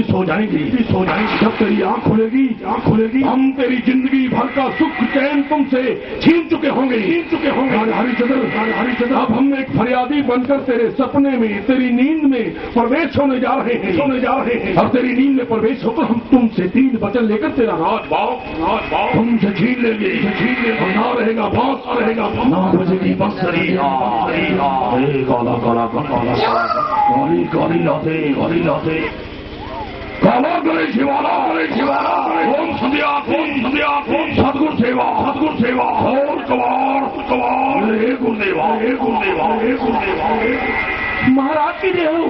सो जाएंगी, सो जाएंगी। जब तेरी आंख खुलेगी, आंख खुलेगी, हम तेरी जिंदगी भर का सुख चैन तुमसे छीन चुके होंगे, छीन चुके होंगे। हरिचंद्र, अब हम एक फरियादी बनकर तेरे सपने में, तेरी नींद में प्रवेश होने जा रहे हैं, होने जा रहे हैं। और तेरी नींद में प्रवेश होकर हम तुमसे 3 वचन लेकर तेरा राजभाग तुमसे छीन लेंगे, छीन लेंगे। ना रहेगा बांस, ना रहेगा, ना बजेगी बंसरी। काला काला काला काली काली लाते, काली लाते, काला करे शिवाला, करे शिवाला। ओम संध्या, ओम संध्या, ओम सदगुरु सेवा, सदगुरु सेवा। और कवार, कवार, हे गुरुदेवा, हे गुरुदेवा, हे गुरुदेवा। महाराज की जय हो,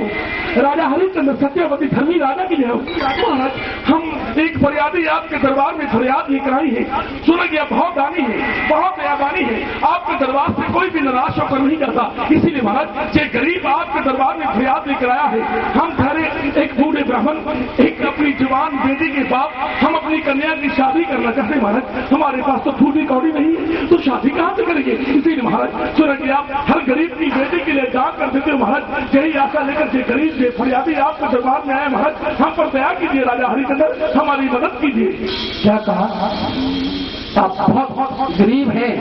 राजा हरिश्चंद्र सत्यवती धर्मी राजा की जय हो। महाराज, हम एक फरियादी आपके दरबार में फरियाद लेकर आई है। सुना गया बहुत दानी है, बहुत दयादानी है, आपके दरबार से कोई भी निराश होकर नहीं जाता। इसीलिए महाराज, जो गरीब आपके दरबार में फरियाद लेकर आया है, हम ठहरे एक बूढ़े ब्राह्मण, एक अपनी जवान बेटी के बाप, हम अपनी कन्या की शादी करना चाहते हैं। महाराज, हमारे पास तो फूटी कौड़ी नहीं है, तो शादी कहाँ से करेंगे? इसीलिए महाराज, सुना कि आप हर गरीब की बेटी के लिए दान कर देते हो। महाराज, यही आशा लेकर के गरीब से फरियादी आपके दरबार में आए। महाराज, हम पर दया कीजिए, राजा हरिचंद्र हमारी मदद कीजिए। क्या कहा? आप बहुत गरीब हैं,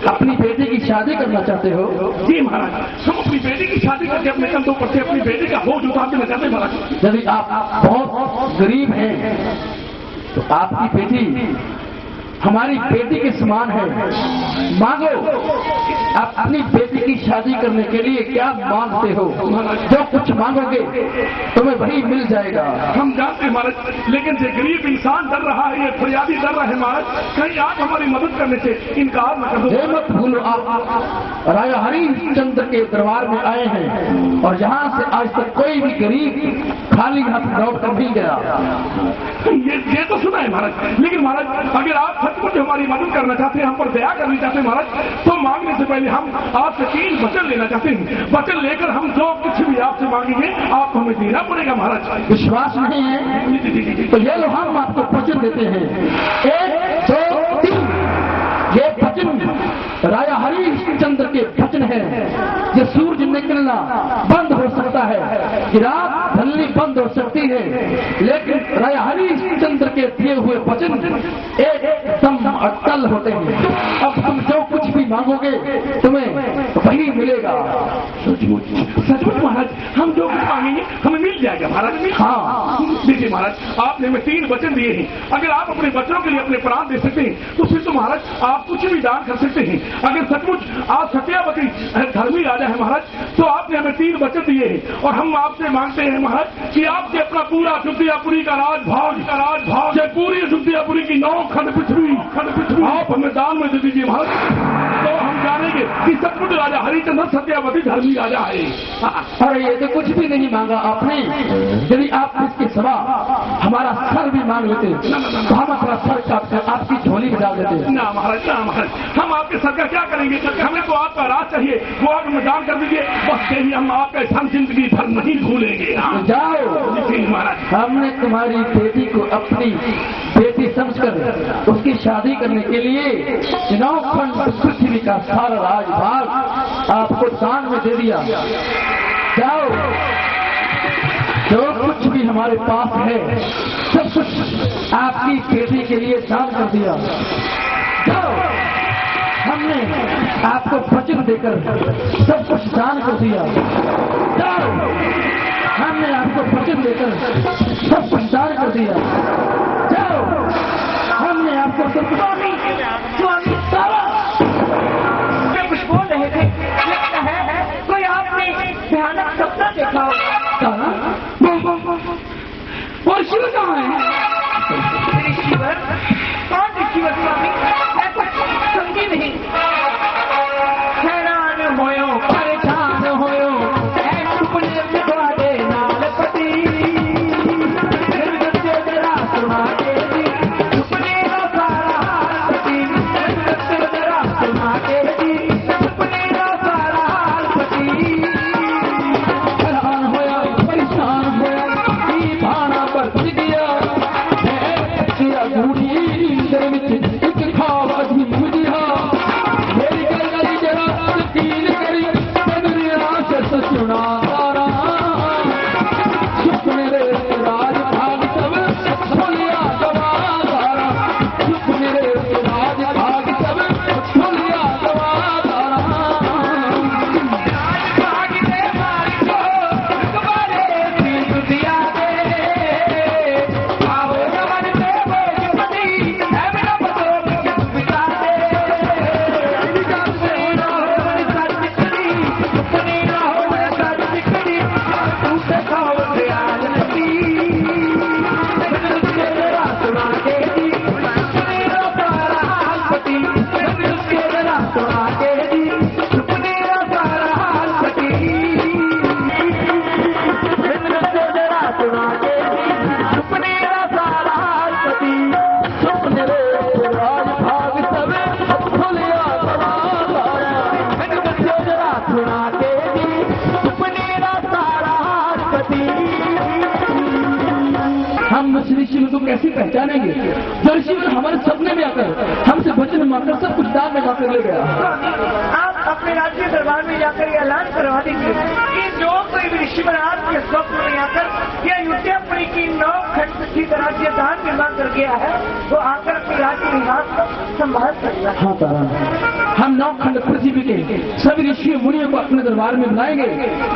अपनी बेटी की शादी करना चाहते हो? जी महाराज, हम अपनी बेटी की शादी करके अपने कंधों पर से अपनी बेटी का बोझ उतार देना चाहते हैं। महाराज, यदि आप बहुत गरीब हैं तो आपकी बेटी हमारी बेटी के समान है। मांगो, आप अपनी बेटी की शादी करने के लिए क्या मांगते हो? जो कुछ मांगोगे तुम्हें वही मिल जाएगा। हम जानते हैं महाराज, लेकिन जो गरीब इंसान डर रहा है, ये फरियादी डर रहा है महाराज, कहीं आप हमारी मदद करने से इनकार न कर दो। ये मत भूलो, आप राजा हरिश्चंद्र के दरबार में आए हैं और यहाँ से आज तक कोई भी गरीब खाली हाथ लौट कर नहीं गया। ये तो सुना है महाराज, लेकिन महाराज, अगर आप सचमुच हमारी मदद करना चाहते हैं, हम पर दया करनी चाहते हैं महाराज, तो मांगने से पहले हम आपसे 3 वचन लेना चाहते हैं। वचन लेकर हम जो कुछ भी आपसे मांगेंगे आप हमें देना पड़ेगा। महाराज, विश्वास नहीं है तो ये लो, हम आपको वचन देते हैं। 1 2 3 ये वचन राजा हरिश्चंद्र के वचन है। ये सूरज निकलना बंद हो सकता है, कि रात ढलनी बंद हो सकती है, लेकिन राजा हरिश्चंद्र के दिए हुए वचन एकदम अटल होते हैं। अब तुम जो कुछ भी मांगोगे तुम्हें वही मिलेगा। सचमुच महाराज, हम जो कुछ मांगेंगे हमें मिल जाएगा महाराज। हाँ, देखिए महाराज, आपने हमें 3 वचन दिए हैं। अगर आप अपने बच्चों के लिए अपने प्राण दे सकते हैं तो फिर तो महाराज आप कुछ भी दान कर सकते हैं। अगर सचमुच आप सत्यावती धर्मी राजा है महाराज, तो आपने हमें 3 वचन दिए हैं और हम आपसे मांगते हैं महाराज कि आपसे अपना पूरा अयोध्यापुरी का राजभाग से पूरी अयोध्यापुरी की 9 खंड पृथ्वी आप हमें दान में दे दीजिए महाराज। तो हम जानेंगे कि सचमुच राजा हरिचंद्र सत्यावती धर्मी राजा है। अरे ये तो कुछ भी नहीं मांगा आपने। यदि आप इसके सिवा हमारा सर भी मांग लेते तो हम अपना सर काट कर आपकी झोली में डाल देते। ना महाराज, ना महाराज, हम आपके सर का क्या करेंगे? हमें तो आपका राज चाहिए, वो आप हमें दान कर दीजिए, बस यही हम आपका स्थान जिंदगी भर नहीं भूलेंगे। जाओ महाराज, हमने तुम्हारी बेटी को अपनी बेटी समझकर उसकी शादी करने के लिए 9 खंड पृथ्वी का सारा राजभाग आपको दान में दे दिया। जाओ, जो कुछ भी हमारे पास है सब कुछ आपकी बेटी के लिए दान कर दिया। जाओ, हमने आपको वचन देकर सब कुछ दान कर दिया। जाओ, हमने आपको वचन देकर सब कुछ दान कर दिया। जाओ, हमने आपको सब कुछ स्वामी सारा कुछ बोल रहे थे। लगता है कोई आपने भयानक सपना देखा। और शिव कहाँ है? शिवर? कौन है शिवर स्वामी? मैं कुछ समझी नहीं। हैरान होयो, परेशान होयो, सुपने बिठवा दे नाल पति, जरा सुना दे दी, सुपने रो सारा हाल पति, जरा सुना दे दी, सुपने रो सारा हाल पति। हैरान होया, परेशान हम उस ऋषि को कैसे पहचानेंगे जो ऋषि हमारे सपने में आकर हमसे वचन मांगकर सब कुछ दान में जाकर ले गया। आप अपने राज्य दरबार में जाकर ये ऐलान करवा दीजिए कि जो कोई भी ऋषि आपके स्वप्न में आकर या अयोध्यापुरी की 9 खंड पृथ्वी का राज्य दान में मांग कर गया है वो आकर अपने राज्य निवास को संभाल सकता है। हाँ तारा, हम 9 खंड पृथ्वी के सभी ऋषि मुनियों को अपने दरबार में बुलाएंगे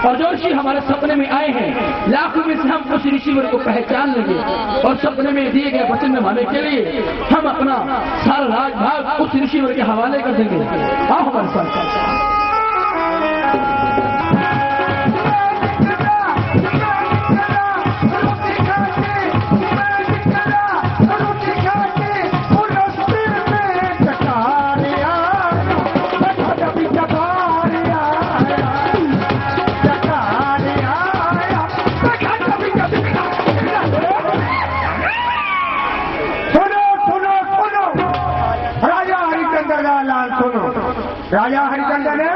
और जो ऋषि हमारे सपने में आए हैं लाखों में से हम उस ऋषिवर को पहचान लेंगे और सपने में दिए गए वचन निभाने के लिए हम अपना सारा राजभाग उस ऋषिवर के हवाले कर देंगे। आओ हमारे साथ। राजा हरिचंद्र ने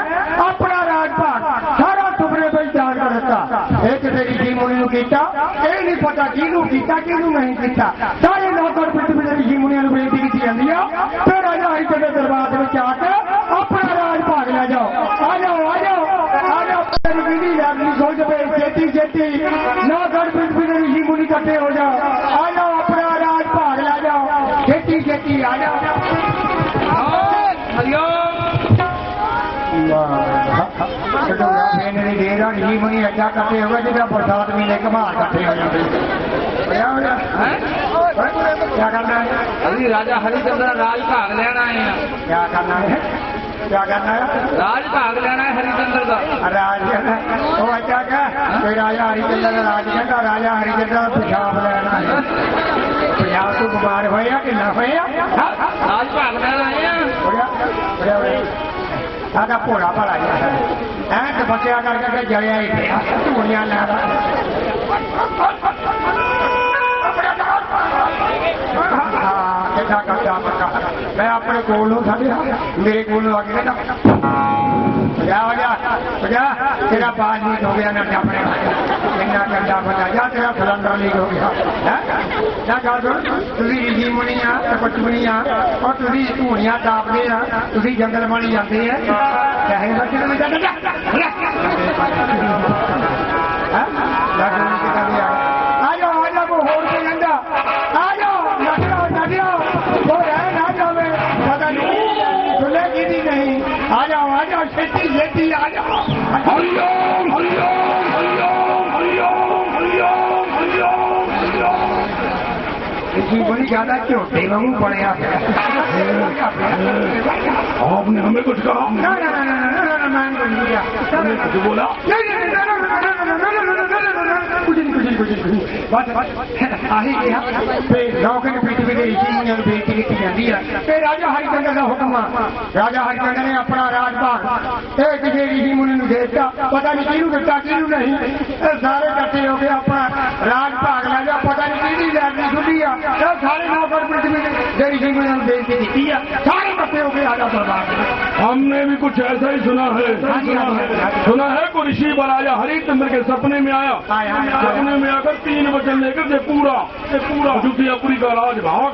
अपना राजपाट सारा टुकड़े पर दान कर रखा। एक तेरी जी मुनि किया ये नहीं पता किनू किया किनू नहीं किया सारे नौकर पृथ्वी जी मुनि बेनती की जाती है फिर राजा हरिचंद्र दरबार में आके अपना राजपाट ले जाओ। आ जाओ आ जाओ आ जाओ सोच पे खेती खेती नौकर पृथ्वी जी मुनि इकट्ठे हो जाओ। आ जाओ अपना राजपाट ले जाओ खेती खेती आ जाओ। जी मुनि ऐसा करते होगा जिसका प्रसाद मिले कमाल इकट्ठे हो जाते क्या करना है? अभी राजा हरिचंद्र राज भाग लेना है। क्या करना है? क्या करना है? राज भाग लेना है हरिचंद्र का। राज वो अच्छा क्या कोई राजा हरिचंद्र का राज कहता राजा हरिचंद्र का पेशाब लेना है। पेशाब तो बीमार होया कि न होया? राज भाग लेना है। सादा भोला भला है तो बच्चा करके जलिया ही गया चूड़ियां ला मैं अपने कोल मेरे कोल आगे तेरा बाज लीक हो गया ना अपने इन्ना गंदा बना जा तेरा सिलेंडर लीक हो गया ना गल सुन तुसी ऋषि मुनि आ कुछ भी नहीं आ और तुसी धूड़ियां टापदे आ तुसी जंगल बनी जाते हैं चाहे बच्चे में जा आ जाओ वो होर के गंदा आ जाओ नटियो वो रह ना जावे पता नहीं खुलेगी भी नहीं। आ जाओ खेती खेती आ जाओ। हरिओम हरिओम हरिओम हरिओम हरिओम हरिओम हरिओम। इसी बड़ी ज्यादा चोटे वांगू पड़े आपने हमें कुछ कहा? ना मैंने कुछ नहीं किया। कुछ बोला? बस आही गया नौकर पृथ्वी के ऋषि मुनियों को बेनती की जाती है। राजा हरिचंद्र का हुक्म राजा हरिचंद्र ने अपना राजपाट एक ऋषि मुनि को देता पता नहीं किनू दिता किनू नहीं सारे इकट्ठे हो गए अपना राजपाट ले जा पता नहीं किहदी लैटरी खुली आ सारे नौकर पृथ्वी के ऋषि मुनियों को बेनती की सारे इकट्ठे हो गए राजा दरबार। हमने भी कुछ ऐसा ही सुना है कोई ऋषि राजा हरिचंद्र के सपने में आया। सपने में आकर 3 वचन लेकर से पूरा अयोध्यापुरी का राजभाग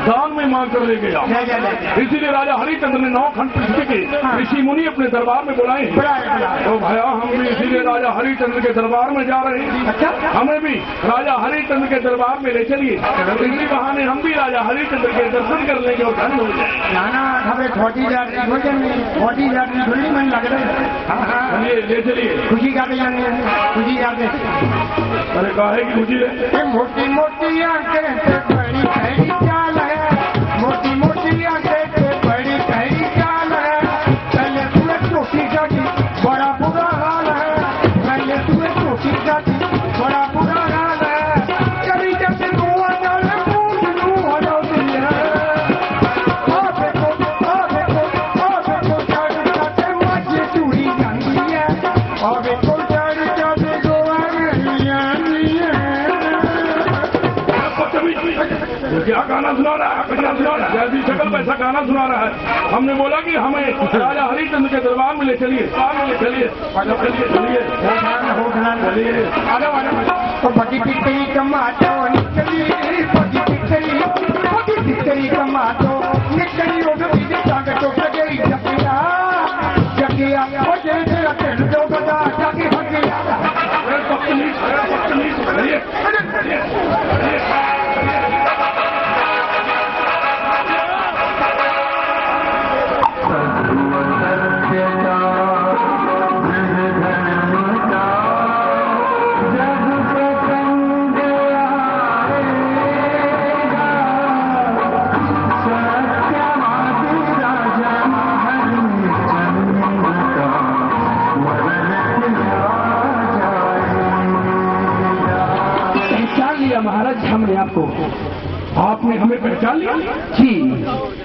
दान में मांग कर ले गया। इसीलिए राजा हरिचंद्र ने 9 खंड पृथ्वी के ऋषि मुनि अपने दरबार में बुलाए। तो भैया हम भी इसीलिए राजा हरिचंद्र के दरबार में जा रहे हैं। हमें भी राजा हरिचंद्र के दरबार में ले चलिए। इसी बहाने हम भी राजा हरिचंद्र के दर्शन कर लेंगे और धन्य हो जाए। नाना हमें छोटी जाती थोड़ी मन लग रही है। ले चलिए खुशी करते जाने खुशी करते मैंने कहा है कि खुशी है। मोटी मोटी आंखें बड़ी गहरी चाल है मोटी मोटी आंखें बड़ी गहरी चाल है पहले तुम्हें चोटी जाती बड़ा बुरा हाल है पहले तुम्हें चोटी जाती बड़ा बुरा हाल है कभी जब कुआ डाल पूछ लूं हो जाती है चढ़ माची चूड़ी जाती है और क्या गाना सुना रहा है? गाना सुना रहा है, जैसी शक्ल वैसा गाना सुना रहा है। हमने बोला कि हमें राजा हरिश्चंद्र के दरबार में ले चलिए, चलिए चलिए चलिए चलिए, आ जाओ। बड़ी पिटरी कमातो निकली, बड़ी पिटरी कमातो निकली, वो भी ताकतो गई जकिया जकिया, वो जैसे रखल दो बता जाके हकिया। महाराज हमने आपको, आपने हमें पहचान लिया? जी,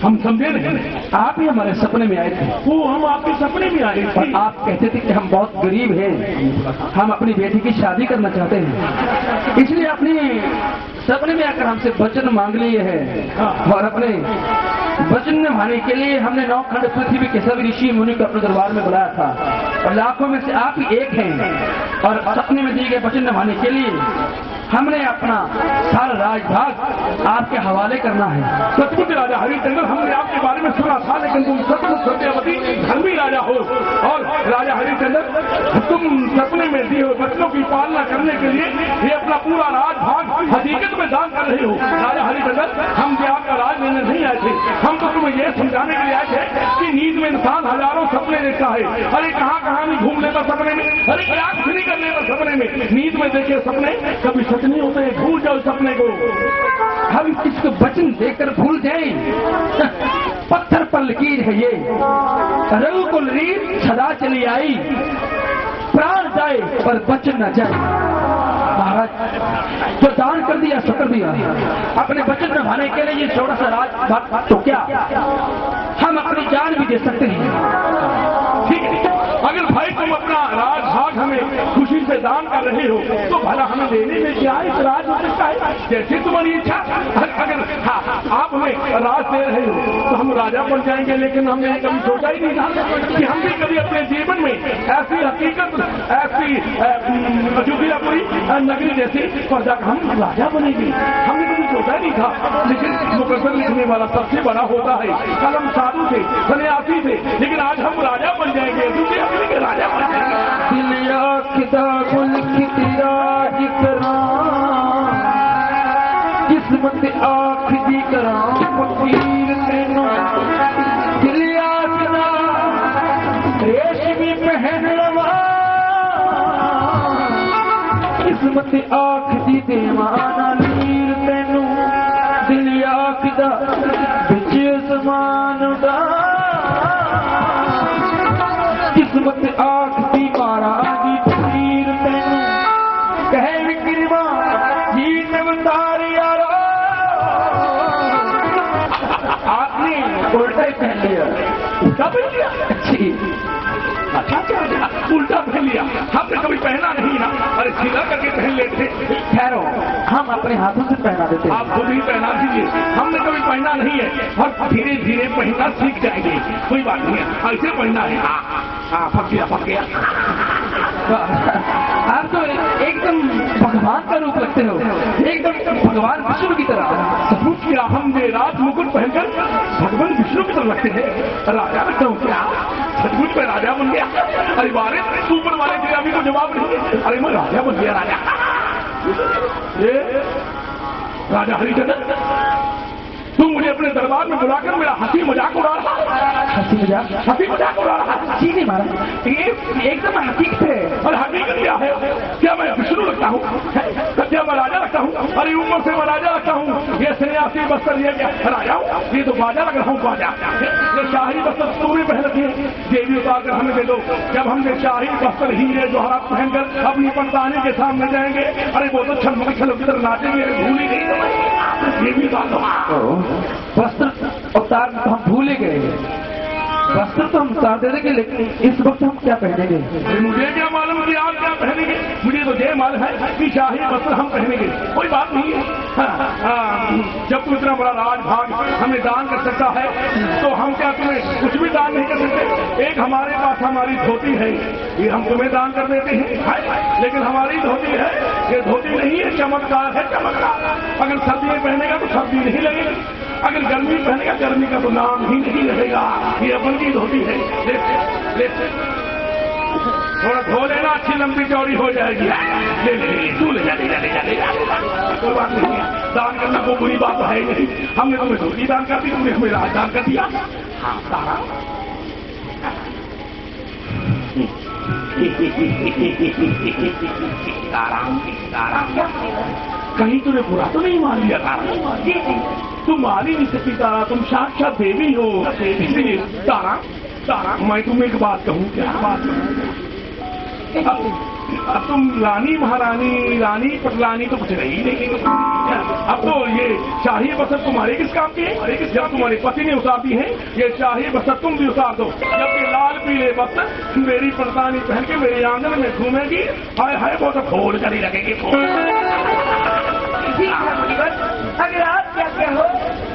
हम समझे नहीं। आप ही हमारे सपने में आए थे। वो हम आपके सपने में आए थे। और आप कहते थे कि हम बहुत गरीब हैं, हम अपनी बेटी की शादी करना चाहते हैं, इसलिए अपने सपने में आकर हमसे वचन मांग लिए हैं। और अपने वचन निभाने के लिए हमने 9 खंड पृथ्वी के सभी ऋषि मुनि को अपने दरबार में बुलाया था, और लाखों में से आप ही एक हैं। और सपने में दिए गए वचन निभाने के लिए हमने अपना सारा राजभाग आपके हवाले करना है। सचमुच राजा हरिश्चंद्र, हमने आपके बारे में सुना था, लेकिन तुम सचमुच सत्यवती धर्मी राजा हो। और राजा हरिश्चंद्र, तुम सपने में दिए हुए बच्चों की पालना करने के लिए ये अपना पूरा राजभाग हकीकत में दान कर रहे हो। राजा हरिश्चंद्र, हम भी आपका राज लेने नहीं आए थे, हम तो तुम्हें यह समझाने के लिए आए थे कि नींद में इंसान हजारों सपने देखता है। अरे कहाँ नहीं घूम लेता सपने में, अरे क्या नहीं कर लेता सपने में। नींद में देखे सपने कभी सच नहीं होते, भूल जाओ सपने को। हम किसको वचन देकर भूल जाएं? पत्थर पर लकीर है ये, रंग को रीत सदा चली आई, प्राण जाए पर वचन न जाए। महाराज, जो दान कर दिया सो कर दिया, अपने वचन निभाने के लिए ये छोटा सा राज तो क्या हम अपनी जान भी दे सकते हैं। ठीक है, अगर भाई तुम अपना राजभाग हमें खुशी से दान कर रहे हो तो भला हमें देने में क्या है? राज हो सकता है जैसे तुम्हारी इच्छा। अगर आप हमें राज दे रहे हो तो हम राजा बन जाएंगे, लेकिन हमने कभी सोचा ही नहीं था कि हम भी कभी अपने जीवन में ऐसी हकीकत, ऐसी अयोध्यापुरी नगरी जैसी प्रजा हम राजा बनेंगे, हमने कभी सोचा ही नहीं था। लेकिन मुकद्दर लिखने वाला सबसे बड़ा होता है कलम साधु से, सन्यासी से, लेकिन आज हम राजा बन जाएंगे, दूसरे अपने के राजा बन जाएंगे। किस्मत आखिरी करा फकीर तेनो, दिलिया करा रेशमी पहन लवा, किस्मत आखिरी देवाना नीर तेनो, दिलिया कदा बिच समान दा, किस्मत आखिरी मारा दी फकीर तेनो, कहे विक्रमा जी नवतार यारो। आपने उल्टा ही पहन लिया। उल्टा पहन लिया? जी, अच्छा क्या उल्टा पहन लिया? हमने कभी पहना नहीं ना। अरे सीधा करके पहन लेते। ठहरो, हम अपने हाथों से पहना देते हैं। आप खुद ही पहना दीजिए, हमने कभी पहना नहीं है और धीरे धीरे पहनना सीख जाएंगे, कोई बात नहीं है, ऐसे पहनना है। फक गया। आप तो एकदम भगवान का रूप लगते हो, एकदम भगवान विष्णु की तरह। सचमुच क्या हमने राज मुकुट पहनकर भगवान विष्णु की तरह लगते हैं? राजा लगता हूँ क्या? सचमुच में राजा बन गया? अरे बारे ऊपर वाले तेरा भी तो जवाब नहीं। अरे मैं राजा बन गया, राजा। ये राजा हरिश्चंद्र, तुम मुझे अपने दरबार में बुलाकर मेरा हंसी मजाक उड़ा रहा है। हंसी मजाक उड़ा रहा है? जी नहीं महाराज, ये एकदम हकीकत है। और हकीकत क्या है? क्या मैं विष्णु लगता हूँ? क्या मैं राजा लगता हूँ? अरे ऊपर से मैं राजा लगता हूँ। ये सन्यासी बस्तर, ये क्या राजा हूँ? ये तो बाजा लग रहा हूँ, बाजा। ये शाही बस्तर तूने पहन रखी है, देवी उतार कर हमें दे दो। जब हमने शाही बस्तर हीरे जोहरात पहनकर अपनी पड़तानी के सामने जाएंगे, अरे वो तो छलमक छलक नाचेंगे, भूली नहीं। ये भी बात हो, वस्त्र उतार हम भूले गए। वस्त्र तो हम उतार दे देंगे, लेकिन इस वक्त हम क्या पहनेंगे? मुझे क्या मालूम मुझे आप क्या पहनेंगे? मुझे तो ये मालूम है कि शाही वस्त्र हम पहनेंगे, कोई बात नहीं है। जब तू इतना बड़ा राजभाग हमें दान कर सकता है तो हम क्या तुम्हें कुछ भी दान नहीं कर सकते? एक हमारे पास हमारी धोती है, ये हम तुम्हें दान कर देते हैं, लेकिन हमारी धोती है, ये धोती नहीं है, चमत्कार है, चमत्कार। अगर सर्दी में पहनेगा तो सर्दी नहीं लगेगी, अगर गर्मी पहनेगा गर्मी का तो नाम ही नहीं रहेगा। ये अपन की धोती है, ले थोड़ा धो लेना, अच्छी लंबी चौड़ी हो जाएगी। ले ले तू ले जा, ले जा, ले जा, ले जा, कोई बात नहीं है। दान करना कोई बुरी बात है नहीं। हमने तुम्हें धोती दान कर दी, तुमने हमें राज दान कर दिया। हाँ तारा तारा कहीं तूने बुरा तो नहीं मान लिया तारा? तुम मान ही नहीं सकती तारा, तुम साक्षात देवी हो। इसलिए तारा तारा मैं तुम्हें एक बात कहूँ, क्या बात कहूँ? अब तुम रानी महारानी रानी पटलानी तो कुछ रही नहीं। अब तो ये शाही बसत तुम्हारे किस काम की है? जब तुम्हारे पति ने उतार दी है, ये शाही बसत तुम भी उतार दो। जब ये लाल पीले बसत मेरी पटलानी पहन के मेरे आंगन में घूमेगी, हाय हाय वो तो फोड़ कर ही लगेगी। अगर आप क्या कहो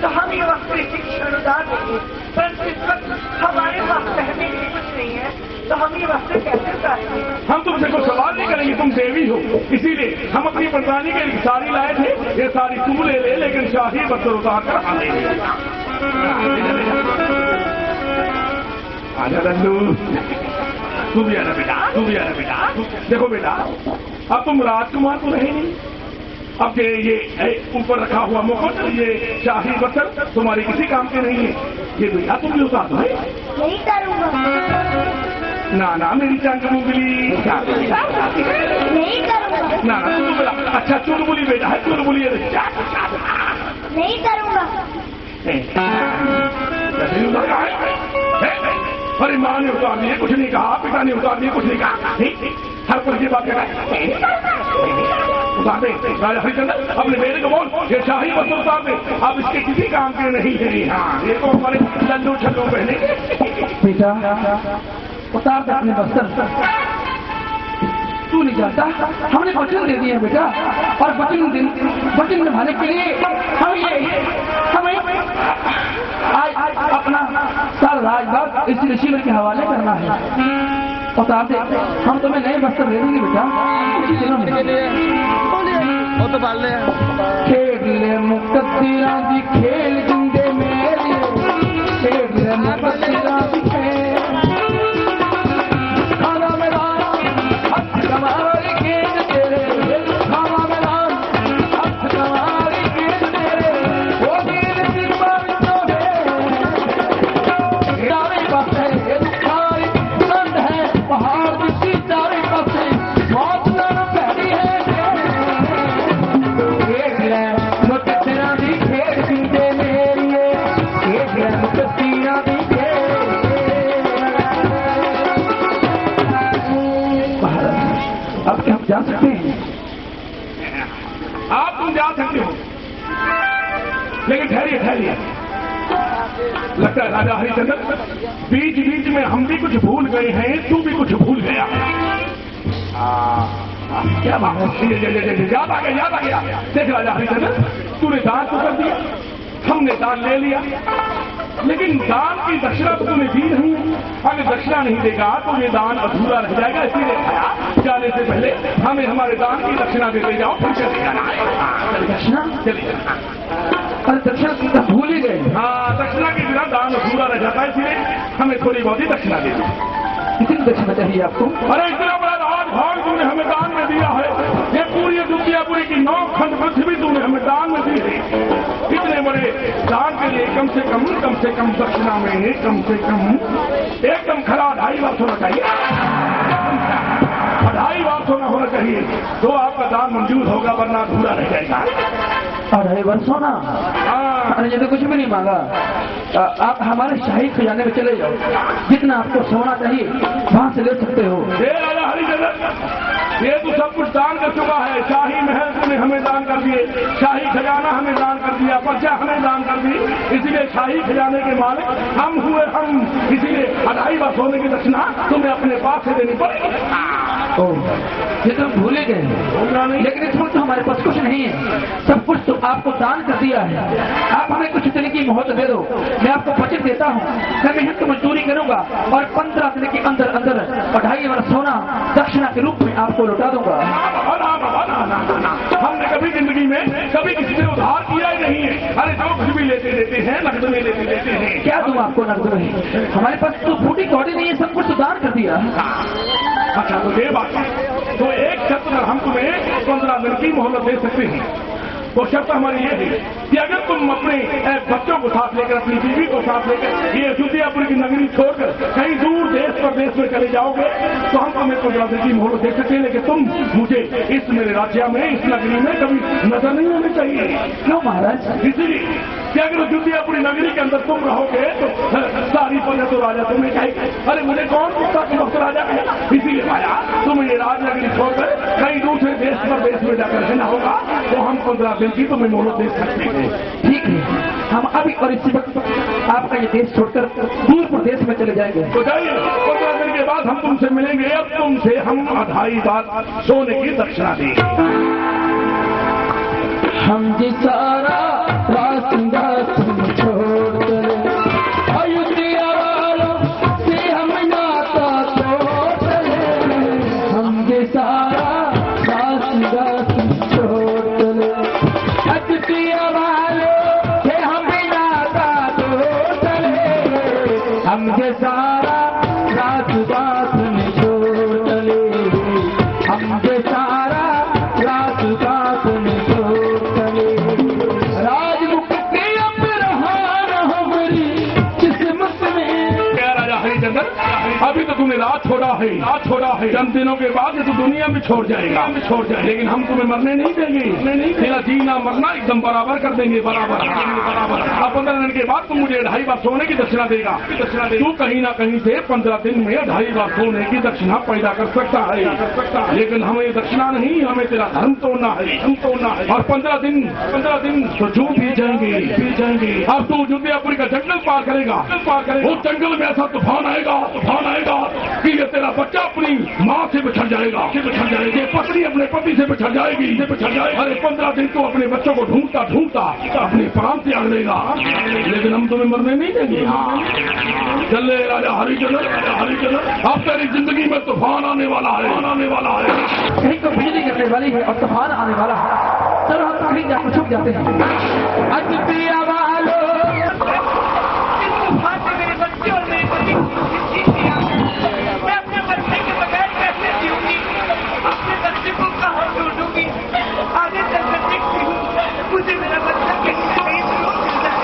तो हम ये वक्त शिक्षा अनुदान देंगे, परंतु इस वक्त हमारे पास पहनने के लिए कुछ नहीं है, तो हम ये वस्त्र कैसे उतारेंगे? हम तुमसे कोई सवाल नहीं करेंगे, तुम देवी हो, इसीलिए हम अपनी पटरानी के लिए साड़ी लाए थे। ये साड़ी तू ले ले, लेकिन शाही वस्त्र उतार कर आजा लल्लू, तू भी आना बेटा, तू भी आना बेटा। देखो बेटा, अब तुम राजकुमार तो रहे नहीं, अब ये ऊपर रखा हुआ मुकुट, ये शाही वस्त्र तुम्हारी किसी काम के नहीं है। ये बेटा तुम भी उतार दो। नहीं करूँगा। ना ना मेरी चंग मुंगली नहीं करूँगा। ना ना तुम बोला अच्छा चुलबुली बेटा है, चुलबुली नहीं करूँगा। अरे माँ ने उतार दिए, कुछ नहीं कहा, पिता ने उतार दिए, कुछ नहीं कहा, हर कोई ये बात कह रहा है। उतार दे राजा हरिचंद्र, अपने बेटे को बोल ये शाही वस्त्र उतार दे, अब इसके किसी काम के नहीं है। हाँ ये तो हमारे लल्लू छल्लू पहने। बेटा उतार दे अपने वस्त्र, तू नहीं जानता हमने वचन दे दिए बेटा, और वचन निभाने के लिए हमें आज अपना सारा राजभाग इस ऋषिवर के हवाले करना है। उतार दे, हम तुम्हें नए वस्त्र दे देंगे बेटा कुछ दिनों में। वो तो बाल ले खेल ले मुक्तिया दी खेल जिंदे मेरे, खेल ले मुक्तिया दी खेल खाना मेरा हथ कमारी खेल तेरे, खाना मेरा हथ कमारी खेल तेरे, वो खेल सिर्मा बिंदो है चारे पासे दुखारी बुलंद है पहाड़ दिखी चारे पासे मौत न पहली है। अब क्या हम जा सकते हैं? आप तुम जा सकते हो, लेकिन ठहरिए ठहरिए, लगता है राजा हरिचंद्र बीच बीच में हम भी कुछ भूल गए हैं, तू भी कुछ भूल गया। क्या बात है, याद आ गया। देख राजा हरिचंद्र, तूने दान तो कर दिया, हमने दान ले लिया, लेकिन दान की दक्षिणा तो तूने दी नहीं है। अगर दक्षिणा नहीं देगा तो ये दान अधूरा रह जाएगा, इसीलिए खाया जाने से पहले हमें हमारे दान की दक्षिणा देते जाओ, फिर चले जाना। दक्षिणा चलिए जाना। अरे दक्षिणा भूल ही गए। हाँ दक्षिणा के बिना दान अधूरा रह जाता है, इसलिए हमें थोड़ी बहुत ही दक्षिणा दे दी। कितनी दक्षिणा चाहिए आपको? अरे इतना बड़ा राजभाग तूने हमें दान में दिया है, ये पूरी दुनियापुरी की 9 खंड पृथ्वी तूने हमें दान में दी है। इतने बड़े दान के लिए कम से कम दक्षिणा में कम से कम एकदम खरा 2.5 वर्ष होना चाहिए, 2.5 वर्ष होना चाहिए, तो आपका दान मंजूर होगा, वरना अधूरा रह जाएगा। 2.5 वर्ष होना? अरे ये तो कुछ भी नहीं मांगा। आप हमारे शाही खजाने में चले जाओ, जितना आपको सोना चाहिए वहां से ले सकते हो। राजा हरिचंद्र, ये तो सब कुछ दान कर चुका है, शाही महल तूने हमें दान कर दिए, शाही खजाना हमें दान कर दिया, प्रजा हमें दान कर दी, इसीलिए शाही खजाने के मालिक हम हुए हम, इसीलिए 2.5 सोने की दक्षिणा तुम्हें अपने पास से देनी पड़ेगी। ये तो भूले गए, लेकिन इस वक्त तो हमारे पास कुछ नहीं है, सब कुछ तो आपको दान कर दिया है। आप हमें कुछ दिन की मोहलत दे दो, मैं आपको वचन देता हूँ मैं मेहनत मजदूरी करूंगा और 15 दिन के अंदर अंदर 2.5 वर्ष सोना दक्षिणा के रूप में आपको लौटा दूंगा। हमने कभी जिंदगी में कभी किसी से उधार किया ही नहीं है। अरे जो कुछ भी लेते देते हैं नकद में लेते हैं। क्या दूं आपको नकद में? हमारे पास तो फूटी कौड़ी नहीं है, सब कुछ तो दान कर दिया। अच्छा तो ये बात है, तो एक शर्त पर हम तुम्हें 15 दिन की मोहलत दे सकते हैं। वो शर्त हमारी ये है कि अगर तुम अपने बच्चों को साथ लेकर, अपनी बीवी को साथ लेकर ये अयोध्यापुर की नगरी छोड़कर कहीं दूर देश प्रदेश में चले जाओगे तो हम तुम्हें 15 दिन की मोहलत दे सकते हैं, लेकिन तुम मुझे इस मेरे राज्य में, इस नगरी में कभी नजर नहीं आनी चाहिए। क्यों महाराज? इसलिए कि अगर अयोध्यापुरी नगरी के अंदर तुम रहोगे तो सारी प्रजा तो राजा तुम्हें कहेगी, अरे मुझे कौन पूछता कि वक्त राजा कहेगा। इसीलिए भाया तुम ये राजनगरी छोड़कर कहीं दूसरे देश प्रदेश में जाकर रहना होगा, तो हम 15 दिन की तुम्हें मोहलत दे सकते हैं। ठीक है, हम अभी और इसी वक्त आपका ये देश छोड़कर दूर प्रदेश में चले जाएंगे। तो जाइए, 15 दिन के बाद हम तुमसे मिलेंगे। अब तुमसे हम 2.5 बार सोने की दक्षिणा देंगे। हम जी सारा वासिंदा तुम छोड़ चले, अयोध्या वालों से हम नाता तोड़ चले। हम जी सारा वासिंदा तुम छोड़ चले, अयोध्या वालों से हम नाता तोड़ चले। हम जी सारा वासिंदा तुम छोड़ चले, हम जी सारा वासिंदा तुम अभी तो तुमने राज छोड़ा है, चंद दिनों के बाद ये तो दुनिया में छोड़ जाएगा, लेकिन हम तुम्हें मरने नहीं देंगे। तेरा जीना मरना एकदम बराबर कर देंगे, बराबर। अब 15 दिन के बाद तुम मुझे 2.5 बार सोने की दक्षिणा देगा। तू कहीं ना कहीं से 15 दिन में 2.5 बार सोने की दक्षिणा पैदा कर सकता है, लेकिन हमें ये दक्षिणा नहीं, हमें तेरा धर्म तोड़ना है। और 15 दिन तो जो भी जाएंगे। अब तू अयोध्यापुरी का जंगल पार करेगा। उस जंगल में ऐसा तूफान आएगा कि ये तेरा बच्चा अपनी माँ से बिछड़ जाएगा, ये पत्नी अपने पति से बिछड़ जाएगी। अरे 15 दिन तो अपने बच्चों को ढूंढता अपने प्राण त्याग देगा, लेकिन हम तुम्हें मरने नहीं देंगे। चले राजा हरिचंद्र, अब तेरी जिंदगी में तूफान आने वाला है। कहीं तो बिजली गिरने वाली है और तूफान आने वाला है। चलो हम कहीं जाकर छुप जाते हैं। अयोध्या वालों, मेरे बच्चे और मेरे पति मैं अपने बच्चे के बगैर कैसे जीऊंगी, अपने बच्चे को कहाँ ढूंढूंगी। आगे चलकर देखती हूँ मुझे मेरा बच्चा कहीं ना कहीं जरूर मिल जाए।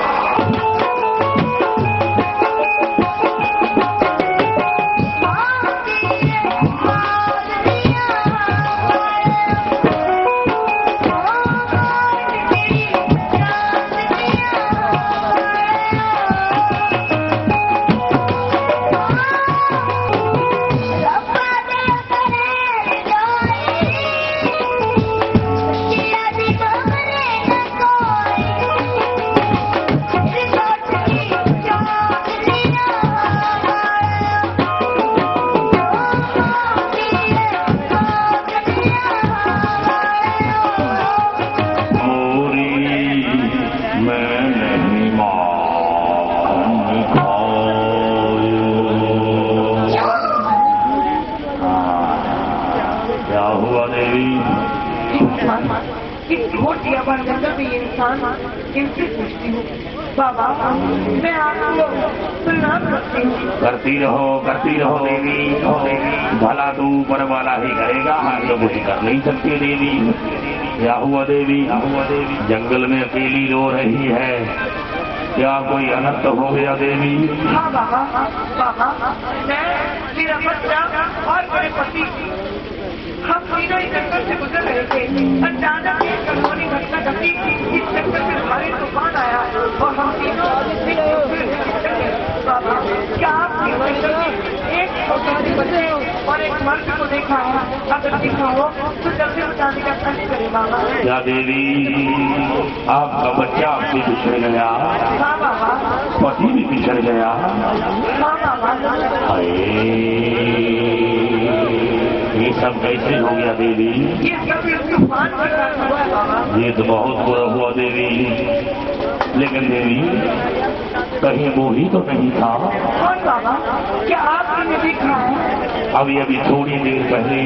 इनसे पूछती हूँ बाबा, मैं आपको प्रणाम करती हूँ। करती रहो देवी, भला तू ऊपर वाला ही करेगा, हम तो कुछ कर नहीं सकते देवी। क्या हुआ देवी? जंगल में अकेली रो रही है, क्या कोई अनर्थ हो गया देवी? हाँ बाबा, मैं, मेरा बच्चा और मेरे पति हम तीनों ही जंगल से गुजर रहे थे। अचानक एक अनहोनी घटना घटी, इस जंगल में भारी तूफान आया और हम तीनों बाबा, क्या आपकी एक छोटे से बच्चे और एक मर्द को देखा है? अगर देखा हो तो जल्दी बताने का कष्ट करें बाबा। क्या देवी आपका बच्चा आपसे बिछड़ गया, हाँ बाबा। पति भी बिछड़ गया। हाँ बाबा। अरे ये सब कैसे हो गया देवी? ये सब इस तूफान के कारण हुआ है बाबा। ये तो बहुत बुरा हुआ देवी। लेकिन देवी कहीं वो ही तो नहीं था? कौन बाबा? क्या आपने देखा है? अभी अभी थोड़ी देर पहले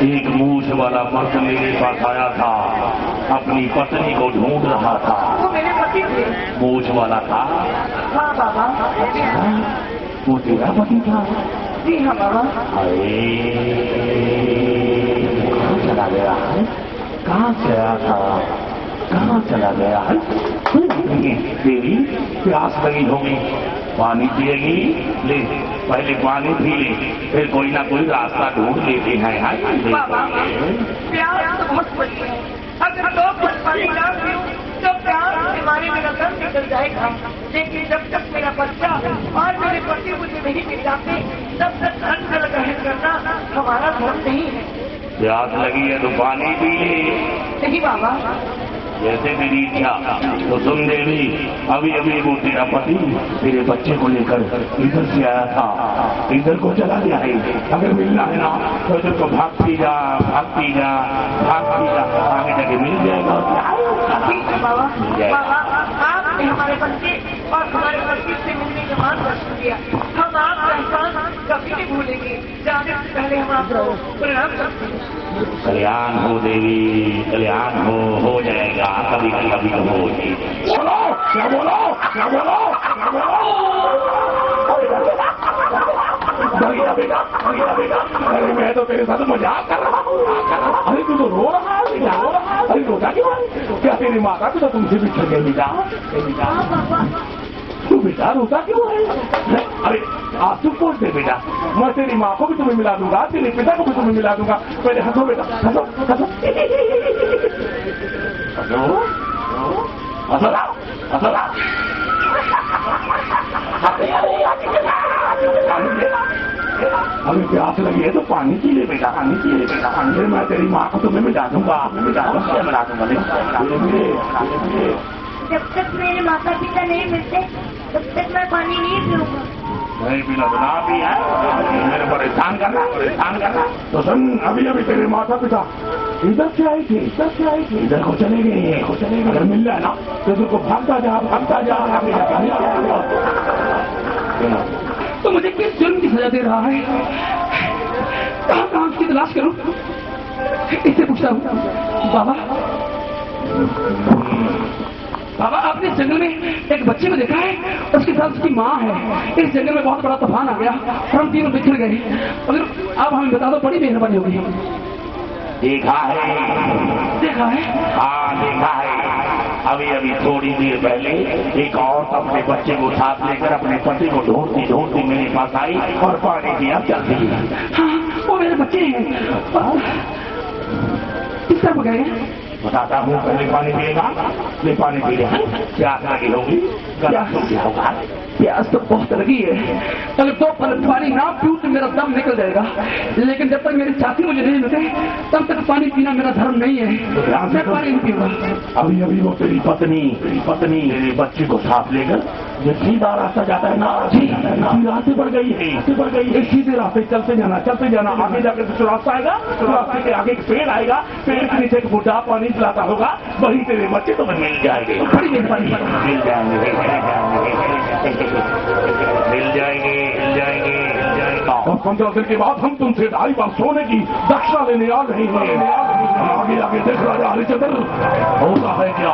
एक मूछ वाला मर्द मेरे पास आया था, अपनी पत्नी को ढूंढ रहा था। वो मेरे पति थे। मूछ वाला था? हाँ बाबा। वो तेरा पति था? जी हाँ बाबा। अरे कहाँ चला गया है? कहाँ से आया था, कहाँ चला गया है? देवी प्यास लगी होगी, पानी पिएगी? ले पहले पानी पी ले, फिर कोई ना कोई रास्ता ढूंढ लेते हैं। बाबा प्यास तो बहुत बड़ी है, अगर 2 घूंट पानी ना पीऊं तो प्यास बीमारी मेरा दम निकल जाएगा। लेकिन जब तक मेरा बच्चा और मेरे पति मुझे नहीं मिल जाते तब तक अन्न ग्रहण करना हमारा धर्म नहीं है। प्यास लगी है तो पानी पी ले। नहीं बाबा। जैसे मेरी इच्छा। तो सुन देवी, अभी अभी वो तेरा पति तेरे बच्चे को लेकर इधर से आया था, इधर को चला गया है। अगर मिलना है ना तो इधर को भागती जा, भागती जा, भागती जा, आगे जाके मिल जाएगा। ठीक है बाबा। बाबा आपने हमारे बच्चे और हमारे पति से मिलने का मार्गदर्शन दिया, हम आपका एहसान कभी नहीं भूलेंगे। जाने से पहले हम आपको प्रणाम करते हैं। कल्याण हो देवी, कल्याण हो जाएगा, कभी कभी हो। बोलो क्या बोलो, क्या बोलो, क्या बोलो? बेटा, अरे मैं तो तेरे साथ मजाक कर रहा हूँ। अरे तू तो रो रहा है बेटा, रो रहा है। अरे रोता क्यों है? क्या तेरी माता तो तुमसे बिछड़ गई बेटा? तू बेटा रोता क्यों है? अरे आंसू पोंछ दे बेटा, मैं तेरी माँ को भी तुम्हें मिला दूंगा, तेरे पिता को भी तुम्हें मिला दूंगा। पहले हंसो बेटा, हंसो हंसो हंसो हंसो। अभी प्यास लगी है तो पानी पी ले बेटा, पानी पी ले बेटा। फिर मैं तेरी माँ को तुम्हें मिला दूंगा, मिला दूंगा। जब तक मेरे माता पिता नहीं मिलते तब तक मैं पानी नहीं पीऊंगा। नहीं पीना तो ना पी है, मेरे परेशान करना, परेशान करना। तो सुन, अभी अभी तेरे माता पिता इधर से आई थी, इधर से आई थी, इधर को चले गए, को चले गए। अगर मिल जाए ना तो इधर को भागता जा, भागता जा। तो मुझे किस जुर्म की सजा दे रहा है? कहाँ कहाँ उसकी तलाश करूं? इससे पूछता हूँ। बाबा बाबा आपने इस जंगल में एक बच्चे को देखा है, उसके साथ उसकी माँ है। इस जंगल में बहुत बड़ा तूफान आ गया और हम तीनों बिछड़ गए। अगर आप हमें बता दो बड़ी मेहरबानी होगी। देखा है, देखा है? हाँ देखा है। अभी अभी थोड़ी देर पहले एक औरत अपने बच्चे को साथ लेकर अपने पति को ढूंढती ढूंढती मेरे पास आई और पानी की अब चलती है। हाँ वो मेरे बच्चे हैं। किस तरफ गए? बताता हूँ, पहले पानी पिएगा, ले पानी पी ले। प्यास लगी होगी, क्या होगा? प्यास तो बहुत लगी है, अगर 2 पलक पानी ना पीऊं तो मेरा दम निकल जाएगा। लेकिन जब तक मेरे साथी मुझे नहीं मिलते तब तक पानी पीना मेरा धर्म नहीं है। मैं पानी नहीं पीऊंगा। अभी अभी वो तेरी पत्नी तेरे बच्चे को साथ लेकर जो सीधा रास्ता जाता है ना, रास्ते पर गई है, सीधे रास्ते चलते जाना। आगे जाकर कुछ रास्ता आएगा, तो रास्ते के आगे एक पेड़ आएगा, पेड़ के नीचे एक बूढ़ा पानी पिलाता होगा, वही तेरे बच्चे तुम्हें मिल जाएंगे। बड़ी मेहरबानी, मिल जाएंगे। और 15 दिन के बाद हम तुमसे 2.5 बार सोने की दक्षिणा लेने आ रहे हैं। आगे देख राजा हरिश्चंद्र होता है क्या?